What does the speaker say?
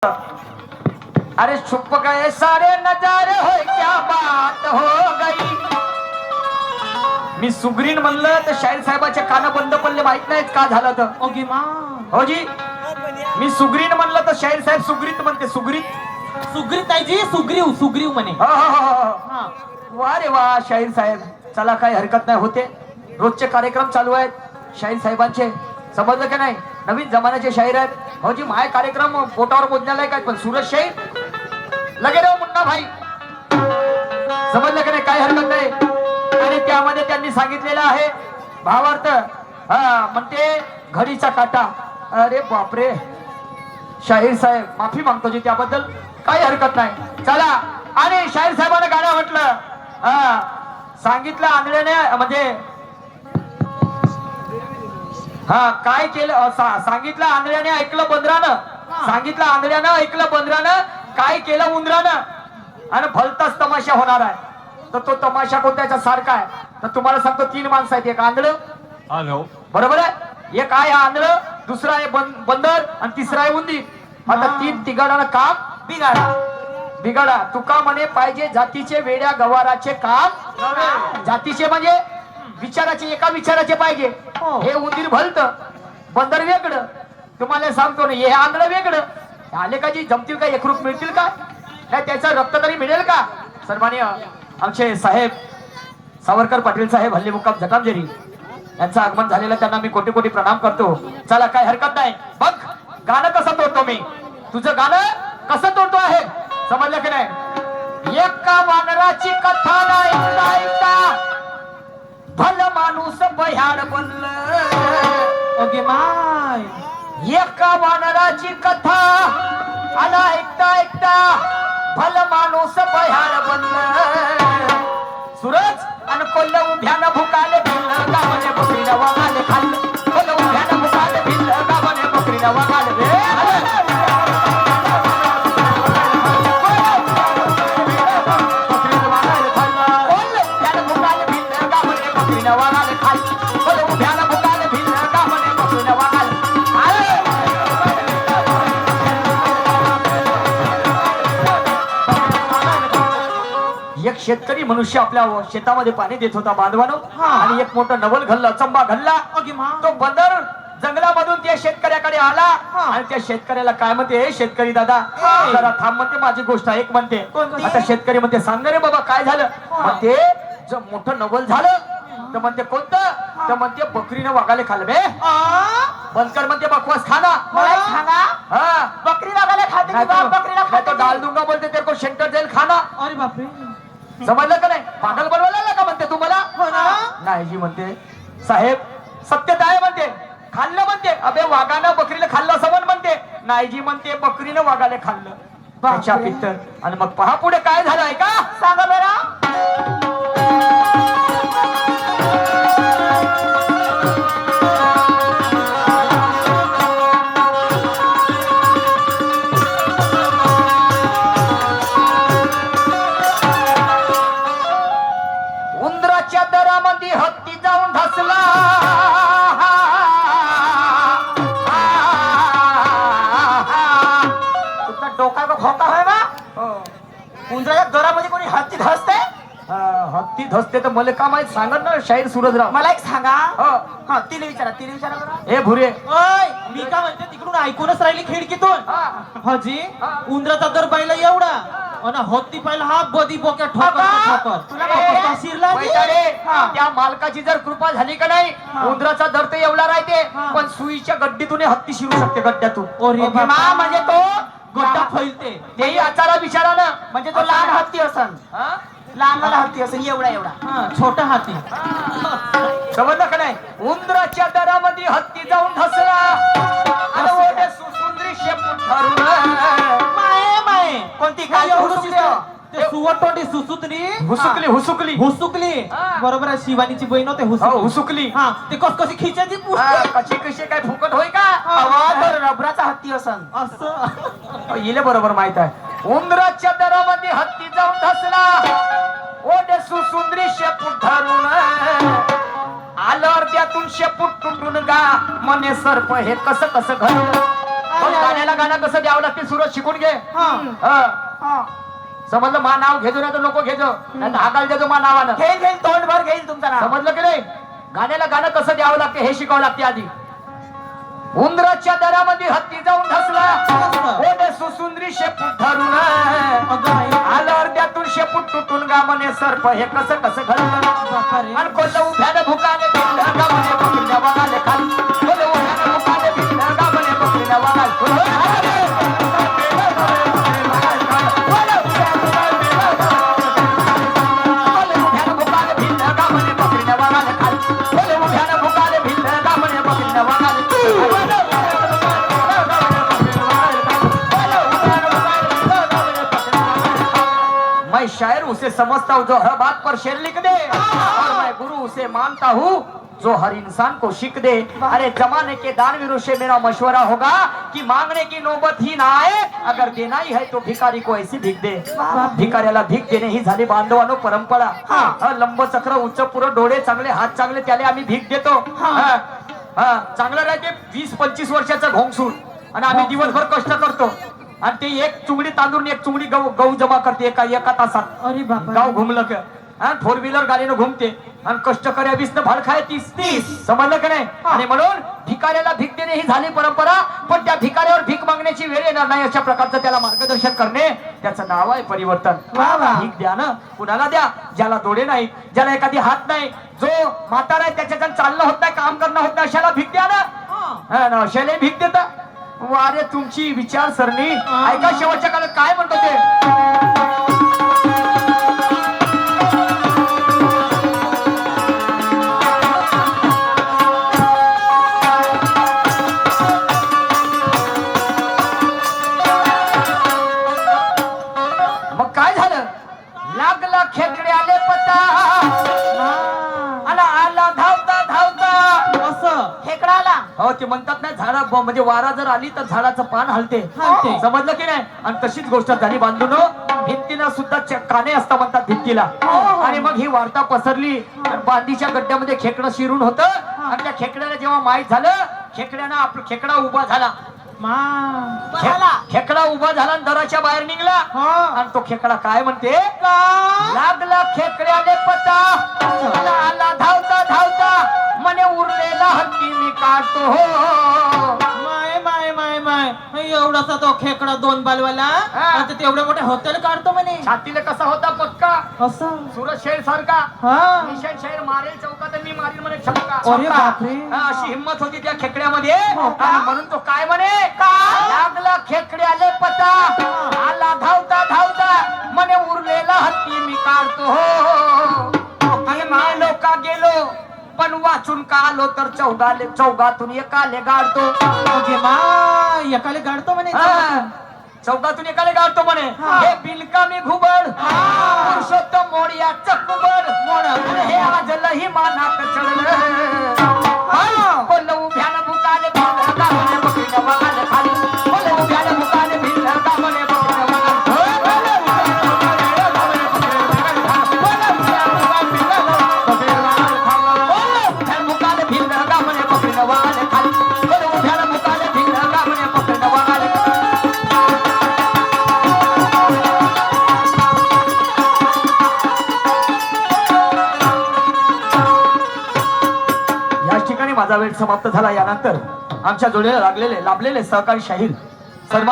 अरे छुप गए सारे नजारे हो क्या बात हो गई। मी सुग्रीन म्हणलं तर शाहीर साहेबाचे कान बंद पडले, माहित नाहीत का झालं तर. ओके मा हो जी, मी सुग्रीन म्हणलं तर शाहीर साहेब सुग्रीत म्हणते. सुग्रीत सुग्रीताईजी सुग्रीव सुग्रीव म्हणे. हो हो हो हो. हा वा रे वा शाहीर साहेब, चला काही हरकत नाही, होते रोजचे कार्यक्रम चालू आहेत शाहीर साहेबांचे, समजलं की नाही. नवीन जमान्याचे शाहीर आहेत. हो जी, माय कार्यक्रम पोटावर बोलण्याला काय, पण सूरज शाहीर लगे रे मुन्ना भाई, समजलं की नाही, काही हरकत नाही. आणि त्यामध्ये त्यांनी सांगितलेलं आहे भावार्थ, हा म्हणते घडीचा काटा. अरे बापरे शाहीर साहेब, माफी मागतो जी त्याबद्दल, काही हरकत नाही. चला, आणि शाहीर साहेबांना गाणं म्हटलं, हा सांगितलं आंधळ्याने, म्हणजे हा काय केलं, सांगितलं आंधळ्याने ऐकलं बंदरानं, सांगितलं आंधळ्यानं ऐकलं बंदरानं, काय केलं उंदरानं. आणि भलताच तमाशा होणार आहे. तर तो तमाशा कोणत्याच्या सारखा आहे तर तुम्हाला सांगतो. 3 माणसं आहेत, एक आंधळ, बरोबर आहे, एक आहे आंधळ, दुसरा आहे बंदर, आणि तिसरा आहे उंदीर. आता 3 तिघाडानं काम बिघाडा. तुका म्हणे पाहिजे जातीचे वेड्या गवाराचे काम. जातीचे म्हणजे विचाराचे, एका विचाराचे पाहिजे. हे उंदीर भलत, बंदर वेगळं, तुम्हाला सांगतो ना, हे आंधळ वेगळं. आले का जी जमतील का, एकरूप मिळतील का, नाही त्याचं रक्त तरी मिळेल का. सन्माननीय आमचे साहेब सावरकर पाटील साहेब हल्ली मुक्काम जटामजेरी यांचं आगमन झालेलं, त्यांना मी कोटी कोटी प्रणाम करतो. चला काही हरकत नाही. बघ गाणं कसं तोडतो मी, तुझं गाणं कसं तोडतो आहे, समजलं की नाही. एका वानराची कथा नाही भल माणूस बह्याड बनलं. ओके माय एका वानराची कथा आला ऐकता ऐकता भल माणूस बह्याड बनलं. सूरज आणि कोल्ह उभ्यानं भुकाले भिल्ल गावाने बकरीला वागाले खाल्लं. कोल्ह उभ्यानं भुकाले भिल्ल गावाने बकरीला वागाले शेतकरी मनुष्य आपल्या शेतामध्ये पाणी देत होता बांधवानो, आणि एक मोठं नवल घडलं, चंबा घडला. तो बंदर जंगलामधून त्या शेतकऱ्याकडे आला, आणि त्या शेतकऱ्याला काय म्हणते, शेतकरी दादा जरा थांब म्हणते, माझी गोष्ट ऐक म्हणते. आता शेतकरी म्हणते, सांग रे बाबा काय झालं. म्हणते मोठं नवल झालं. तर म्हणते कोणतं, तर म्हणते बकरीनं वागाले खाल्लं बे. बनकर म्हणते बकवास खाना, हा बकरी वागाले खाते, बकरीला खाते, डाल दूंगा बोलते तेरे को सेंटर जेल खाना. अरे बापरे, समजलं का नाही, पागल बनवायला का म्हणते तुम्हाला. नाही जी म्हणते साहेब सत्यता आहे म्हणते, खाल्लं म्हणते. अबे वाघानं बकरीला खाल्लं असं म्हणते. नाही जी म्हणते बकरीनं वाघाला खाल्लं. त्याच्या पित्तर. आणि मग पहा पुढे काय झालंय का, सांगा बरं. उंदराच्या दरामध्ये हत्ती जाऊन ढसला. तुमचा डोका का खोका आहे ना. उंदराच्या दरामध्ये कोणी हत्ती धसते. हत्ती धसते तर मला का माहित, सांगत ना शाहीर सूरजराव. मला एक सांगा. हो तिला विचारा बरं. हे भुरे, मी काय म्हणते, तिकडून ऐकूनच राहिली खिडकीतून. हाजी उंदराचा दर पाहिला एवढा, आणि हत्ती पाहिला हा बदी बोक्या ठोकर. त्या मालकाची जर कृपा झाली का नाही, उंदराचा दर तर एवढा राहते, पण सुईच्या गड्डीतून हत्ती शिरू शकते, गड्ड्यातून. म्हणजे तो गड्डा फैलते, तेही आचारा विचारानं. म्हणजे तो लहान हत्ती असन, लहान हत्ती असेल, एवढा छोटा हाती. समजलं का नाही. उंदराच्या दरामध्ये हत्ती जाऊन ढसला, आणि ओढे सुंदरी शेपूट धरून. माये कोणती काय सुवटोंडी हुसुकली बरोबर आहे. शिवानीची बहीण होते हुसुकली. हा ते कशी खिचायची, कशी काय फुकट होय का. रबराचा हत्ती असन असं इले बरोबर माहित आहे. उंदराच्या दरामध्ये हत्ती जाऊन ढसला, ओढे सुंदरी शेपूट धरून. आलं अर्ध्यातून शेपूट तुटून गा, मने सर्प हे कसं घडलं. पण गाण्याला गाणं कसं द्यावं लागते सुरत शिकून घे. हा. समजलं मा नाव घेतो ना तर नको घेतो नाही हाकाल देतो मा नावानं घेईल तोंडभर घेईल तुमचं नाव. समजलं की नाही गाण्याला गाणं कसं द्यावं लागते हे शिकावं लागते आधी. उंदराच्या दरामध्ये हत्ती जाऊन ढसला ओढे सुसुंदरी शेपूट धरून आलं अर्ध्यातून शेपूट तुटून गा म्हणे सर्प हे कसं कसं घडलं आणि कोल्ह उभ्याने भुकाने भिडलं गा म्हणे बकरीला वागाले खाली कोल्ह उभ्याने भुकाने भिडलं गा म्हणे बकरीला वागाले मैं शायर उसे समझता हूँ जो हर बात पर शेर लिख दे और मैं गुरु उसे मानता हूँ जो हर इंसान को शिक दे. अरे जमाने के दानवीरों से मेरा मशवरा होगा कि मांगने की नौबत ही ना आए अगर देना ही है तो भिकारी को ऐसी भीक दे. भिकाऱ्याला भीक देणे ही झाली बांधवानो परंपरा. लंब चक्र उच्च पुरं डोळे चांगले हात चांगले त्याला आम्ही भीक देतो. चांगलं राहते 20-25 वर्षाचा घोंगसूर आणि आम्ही दिवसभर कष्ट करतो आणि ते एक चुंगडी तांदूळ एक चुंगडी गहू जमा करते एका तासात. अरे बापा गाव घुमलं का 4 व्हीलर गाडीनं घुमते आणि कष्ट कर्या 20 न भाड खाय 30 समजलं का नाही. आणि म्हणून भिकाऱ्याला भीक देणे ही झाली परंपरा पण त्या भिकाऱ्यावर भीक मागण्याची वेळ येणार नाही अशा प्रकारचं त्याला मार्गदर्शन करणे त्याचं नाव आहे परिवर्तन. भीक द्या ना कुणाला द्या ज्याला डोळे नाहीत ज्याला एखादी हात नाही जो म्हातारा आहे त्याच्यात चालणं होत नाही काम करणं होत नाही अशाला भीक द्या ना. अशाला भीक देता वारे तुमची विचारसरणी ऐका. शेवटच्या काळात काय म्हणतो ते मग काय झालं लागला खेकड्याले पता आला आला धावता धावता असं खेकडा आला. हो ते म्हणतात ना झाडा म्हणजे वारा जर आली तर झाडाचं पान हलते. समजलं की नाही. आणि तशीच गोष्ट झाली बांधून भिंतीला सुद्धा काने असता म्हणतात भिंतीला. आणि मग ही वार्ता पसरली बांधीच्या गड्ड्यामध्ये खेकडं शिरून होतं आणि त्या खेकड्याला जेव्हा माहित झालं खेकड्यानं आपला खेकडा उभा झाला. खेकडा उभा झाला आणि दराच्या बाहेर निघला आणि तो खेकडा काय म्हणते लागला खेकड्याने पता आला धावता धावता म्हणे उरलेला हत्ती मी काढतो हो. माय एवढासा तो खेकडा 2 बालवाला आता तेवढे मोठे हॉटेल काढतो म्हणे. छातीला कसा होता पक्का असं सुरत शहर सारखा निशाण शहर मारेल चौकात मी मारेल म्हणे छक्का. अरे बापरे. अशी हिंमत होती त्या खेकड्यामध्ये म्हणून तो काय म्हणे लागला खेकड्याले पता आला धावता धावता म्हणे उरलेला हत्ती मी काढतो हो. आणि मालो का गेलो पण वाचून का आलो तर चौघातून एकाले गाडतो. एकाले गाडतो म्हणे. चौघातून एकाले गाडतो म्हणे. हे बिनकामी घुबड पुरुषोत्तम मोडिया चकुबड हे आजलही मानात चढलं. कोल्ह उभ्यानं भुकाले भिडलं का म्हणे बकरीला वागाले खाली कोल्ह उभ्यानं भुकाले भिडलं का म्हणे बकरीला माझा वेळ समाप्त झाला. यानंतर आमच्या जोडीला लाभलेले सहकारी शाहीर सन्मान